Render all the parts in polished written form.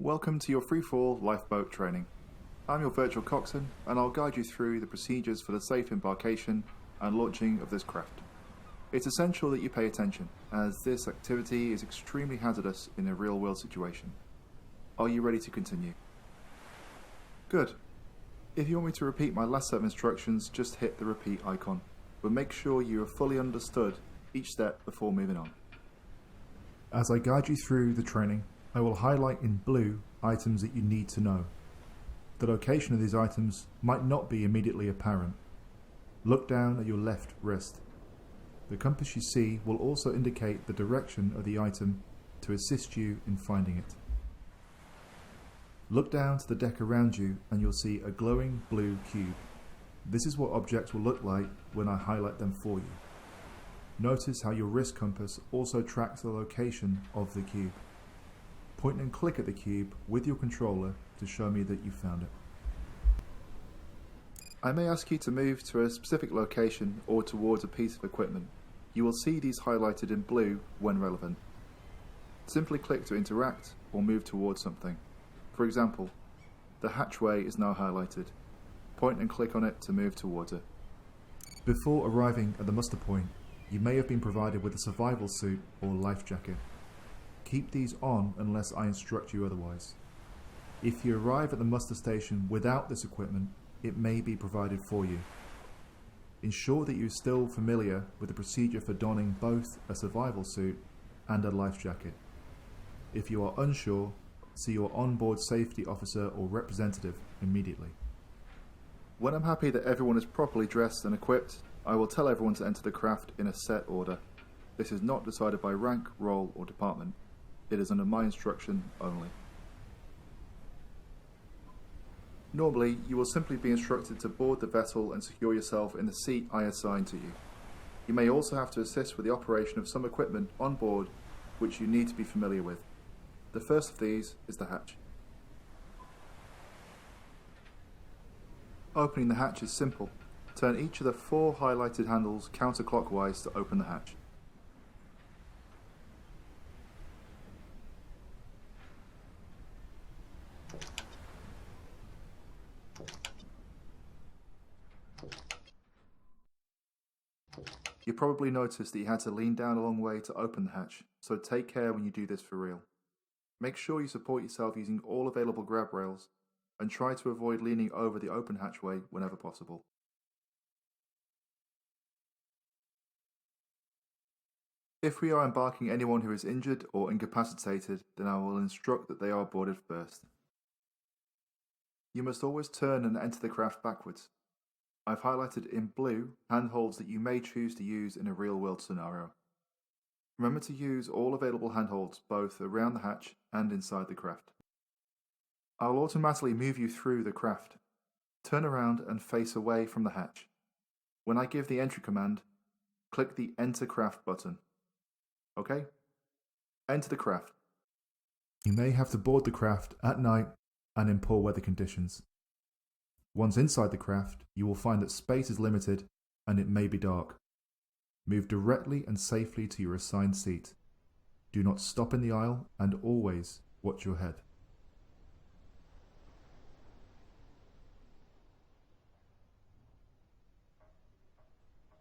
Welcome to your freefall lifeboat training. I'm your virtual coxswain, and I'll guide you through the procedures for the safe embarkation and launching of this craft. It's essential that you pay attention, as this activity is extremely hazardous in a real-world situation. Are you ready to continue? Good. If you want me to repeat my last set of instructions, just hit the repeat icon, but make sure you have fully understood each step before moving on. As I guide you through the training, I will highlight in blue items that you need to know. The location of these items might not be immediately apparent. Look down at your left wrist. The compass you see will also indicate the direction of the item to assist you in finding it. Look down to the deck around you and you'll see a glowing blue cube. This is what objects will look like when I highlight them for you. Notice how your wrist compass also tracks the location of the cube. Point and click at the cube with your controller to show me that you found it. I may ask you to move to a specific location or towards a piece of equipment. You will see these highlighted in blue when relevant. Simply click to interact or move towards something. For example, the hatchway is now highlighted. Point and click on it to move towards it. Before arriving at the muster point, you may have been provided with a survival suit or life jacket. Keep these on unless I instruct you otherwise. If you arrive at the muster station without this equipment, it may be provided for you. Ensure that you are still familiar with the procedure for donning both a survival suit and a life jacket. If you are unsure, see your onboard safety officer or representative immediately. When I'm happy that everyone is properly dressed and equipped, I will tell everyone to enter the craft in a set order. This is not decided by rank, role or department. It is under my instruction only. Normally, you will simply be instructed to board the vessel and secure yourself in the seat I assign to you. You may also have to assist with the operation of some equipment on board which you need to be familiar with. The first of these is the hatch. Opening the hatch is simple. Turn each of the 4 highlighted handles counterclockwise to open the hatch. You probably noticed that you had to lean down a long way to open the hatch, so take care when you do this for real. Make sure you support yourself using all available grab rails, and try to avoid leaning over the open hatchway whenever possible. If we are embarking anyone who is injured or incapacitated, then I will instruct that they are boarded first. You must always turn and enter the craft backwards. I've highlighted in blue handholds that you may choose to use in a real-world scenario. Remember to use all available handholds both around the hatch and inside the craft. I'll automatically move you through the craft. Turn around and face away from the hatch. When I give the entry command, click the Enter Craft button. Okay? Enter the craft. You may have to board the craft at night and in poor weather conditions. Once inside the craft, you will find that space is limited and it may be dark. Move directly and safely to your assigned seat. Do not stop in the aisle and always watch your head.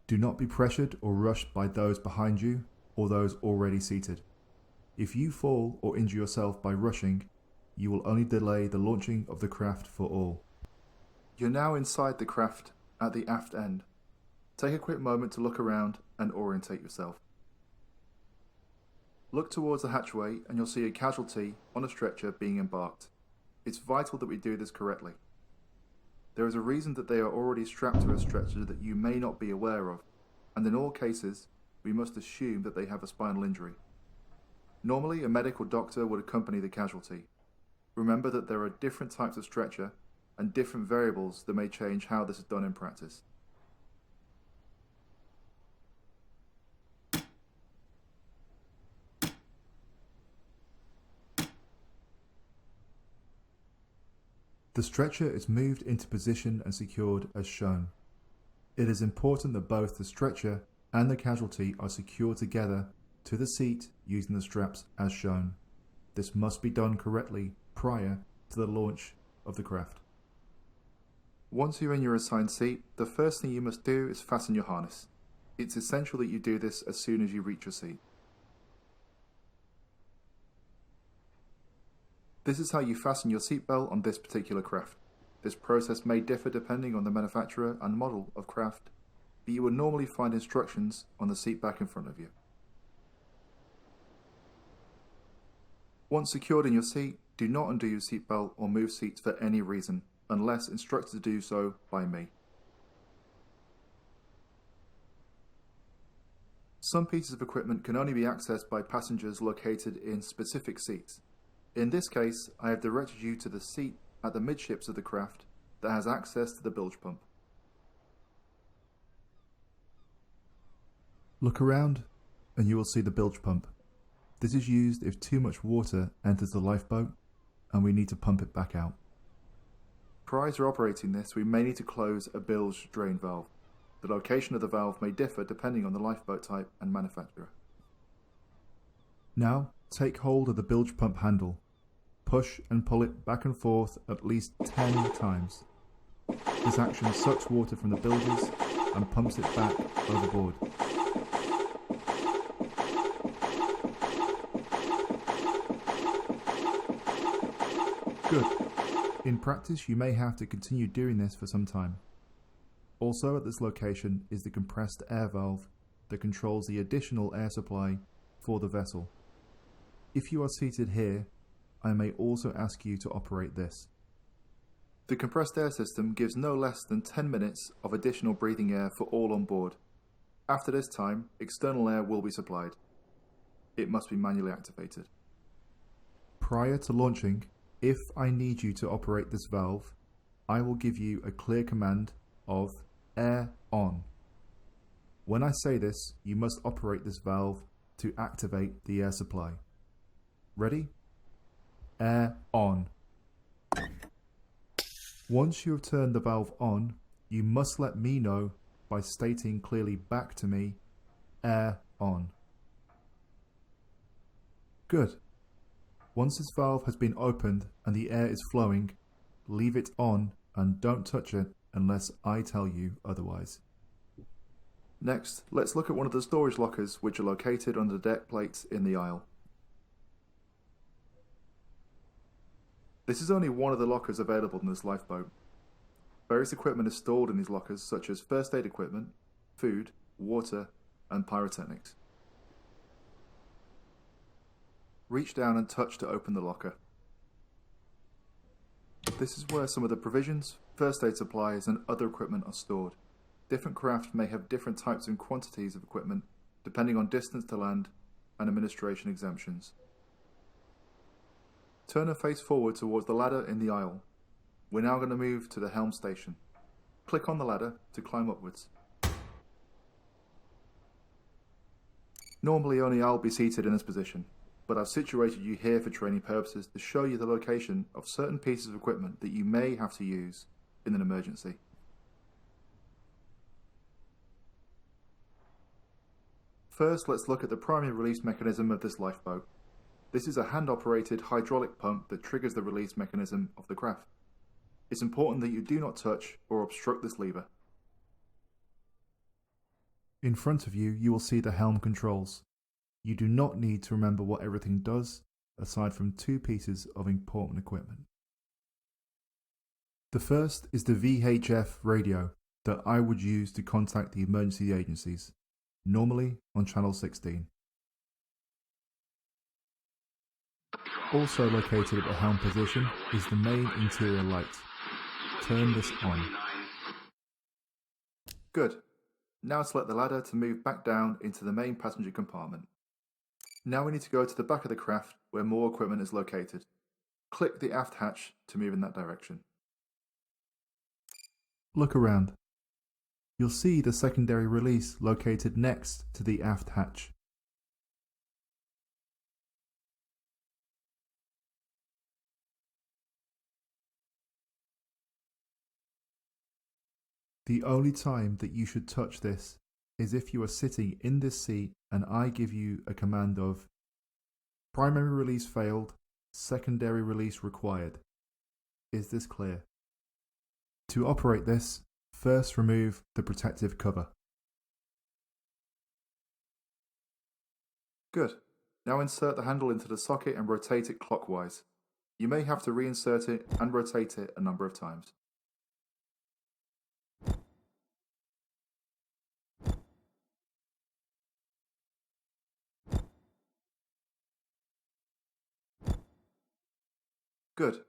Do not be pressured or rushed by those behind you or those already seated. If you fall or injure yourself by rushing, you will only delay the launching of the craft for all. You're now inside the craft at the aft end. Take a quick moment to look around and orientate yourself. Look towards the hatchway and you'll see a casualty on a stretcher being embarked. It's vital that we do this correctly. There is a reason that they are already strapped to a stretcher that you may not be aware of, and in all cases, we must assume that they have a spinal injury. Normally, a medical doctor would accompany the casualty. Remember that there are different types of stretcher and different variables that may change how this is done in practice. The stretcher is moved into position and secured as shown. It is important that both the stretcher and the casualty are secured together to the seat using the straps as shown. This must be done correctly prior to the launch of the craft. Once you're in your assigned seat, the first thing you must do is fasten your harness. It's essential that you do this as soon as you reach your seat. This is how you fasten your seatbelt on this particular craft. This process may differ depending on the manufacturer and model of craft, but you will normally find instructions on the seat back in front of you. Once secured in your seat, do not undo your seatbelt or move seats for any reason, unless instructed to do so by me. Some pieces of equipment can only be accessed by passengers located in specific seats. In this case, I have directed you to the seat at the midships of the craft that has access to the bilge pump. Look around and you will see the bilge pump. This is used if too much water enters the lifeboat and we need to pump it back out. Prior to operating this, we may need to close a bilge drain valve. The location of the valve may differ depending on the lifeboat type and manufacturer. Now, take hold of the bilge pump handle. Push and pull it back and forth at least 10 times. This action sucks water from the bilges and pumps it back overboard. Good. In practice, you may have to continue doing this for some time. Also at this location is the compressed air valve that controls the additional air supply for the vessel. If you are seated here, I may also ask you to operate this. The compressed air system gives no less than 10 minutes of additional breathing air for all on board. After this time, external air will be supplied. It must be manually activated. Prior to launching, if I need you to operate this valve, I will give you a clear command of air on. When I say this, you must operate this valve to activate the air supply. Ready? Air on. Once you have turned the valve on, you must let me know by stating clearly back to me, air on. Good. Once this valve has been opened and the air is flowing, leave it on and don't touch it unless I tell you otherwise. Next, let's look at one of the storage lockers which are located under the deck plates in the aisle. This is only one of the lockers available in this lifeboat. Various equipment is stored in these lockers such as first aid equipment, food, water, and pyrotechnics. Reach down and touch to open the locker. This is where some of the provisions, first aid supplies, and other equipment are stored. Different craft may have different types and quantities of equipment depending on distance to land and administration exemptions. Turn and face forward towards the ladder in the aisle. We're now going to move to the helm station. Click on the ladder to climb upwards. Normally only I'll be seated in this position, but I've situated you here for training purposes to show you the location of certain pieces of equipment that you may have to use in an emergency. First, let's look at the primary release mechanism of this lifeboat. This is a hand-operated hydraulic pump that triggers the release mechanism of the craft. It's important that you do not touch or obstruct this lever. In front of you, you will see the helm controls. You do not need to remember what everything does, aside from two pieces of important equipment. The first is the VHF radio that I would use to contact the emergency agencies, normally on channel 16. Also located at the helm position is the main interior light. Turn this on. Good. Now select the ladder to move back down into the main passenger compartment. Now we need to go to the back of the craft where more equipment is located. Click the aft hatch to move in that direction. Look around. You'll see the secondary release located next to the aft hatch. The only time that you should touch this is if you are sitting in this seat and I give you a command of primary release failed, secondary release required. Is this clear? To operate this, first remove the protective cover. Good. Now insert the handle into the socket and rotate it clockwise. You may have to reinsert it and rotate it a number of times. Good.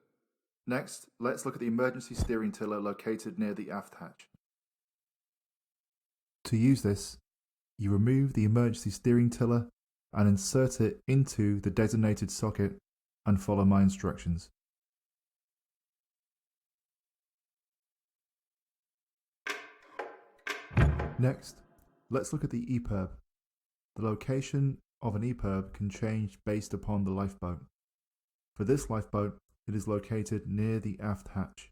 Next, let's look at the emergency steering tiller located near the aft hatch. To use this, you remove the emergency steering tiller and insert it into the designated socket and follow my instructions. Next, let's look at the EPIRB. The location of an EPIRB can change based upon the lifeboat. For this lifeboat, it is located near the aft hatch.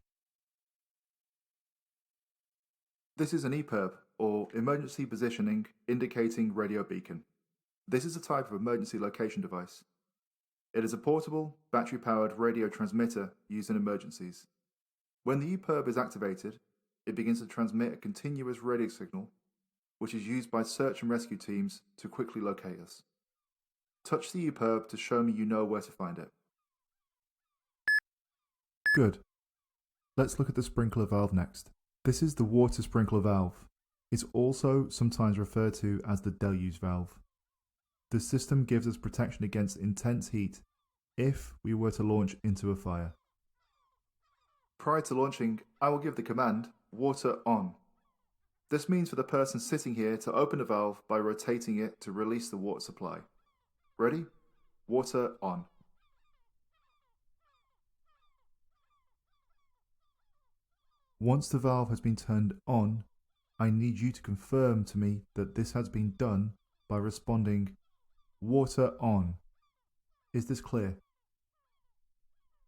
This is an EPIRB, or Emergency Positioning Indicating Radio Beacon. This is a type of emergency location device. It is a portable, battery-powered radio transmitter used in emergencies. When the EPIRB is activated, it begins to transmit a continuous radio signal, which is used by search and rescue teams to quickly locate us. Touch the EPIRB to show me you know where to find it. Good. Let's look at the sprinkler valve next. This is the water sprinkler valve. It's also sometimes referred to as the deluge valve. The system gives us protection against intense heat if we were to launch into a fire. Prior to launching, I will give the command, water on. This means for the person sitting here to open the valve by rotating it to release the water supply. Ready? Water on. Once the valve has been turned on, I need you to confirm to me that this has been done by responding, water on. Is this clear?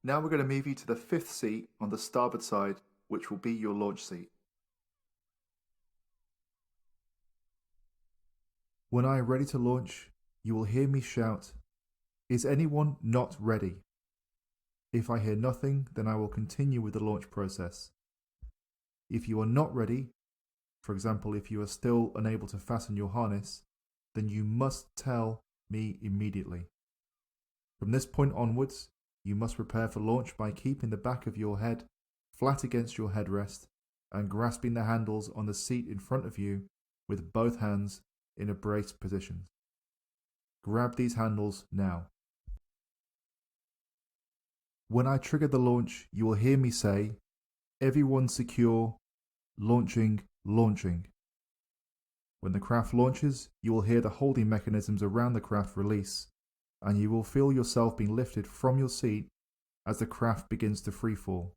Now we're going to move you to the 5th seat on the starboard side, which will be your launch seat. When I am ready to launch, you will hear me shout, "Is anyone not ready?" If I hear nothing, then I will continue with the launch process. If you are not ready, for example, if you are still unable to fasten your harness, then you must tell me immediately. From this point onwards, you must prepare for launch by keeping the back of your head flat against your headrest and grasping the handles on the seat in front of you with both hands in a braced position. Grab these handles now. When I trigger the launch, you will hear me say, "Everyone secure, launching, launching." When the craft launches, you will hear the holding mechanisms around the craft release, and you will feel yourself being lifted from your seat as the craft begins to freefall.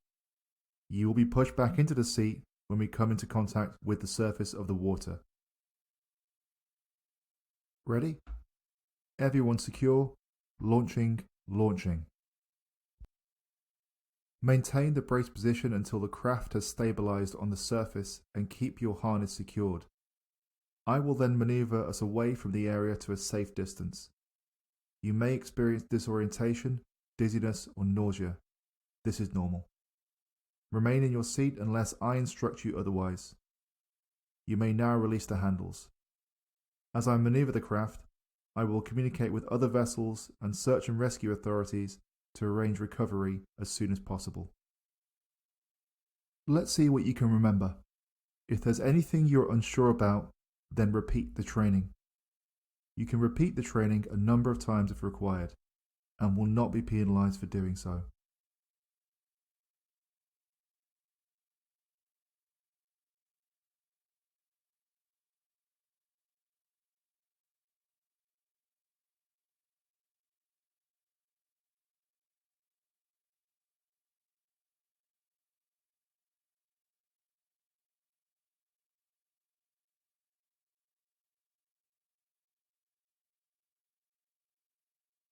You will be pushed back into the seat when we come into contact with the surface of the water. Ready? Everyone secure, launching, launching. Maintain the brace position until the craft has stabilized on the surface and keep your harness secured. I will then maneuver us away from the area to a safe distance. You may experience disorientation, dizziness, or nausea. This is normal. Remain in your seat unless I instruct you otherwise. You may now release the handles. As I maneuver the craft, I will communicate with other vessels and search and rescue authorities to arrange recovery as soon as possible. Let's see what you can remember. If there's anything you're unsure about, then repeat the training. You can repeat the training a number of times if required, and will not be penalized for doing so.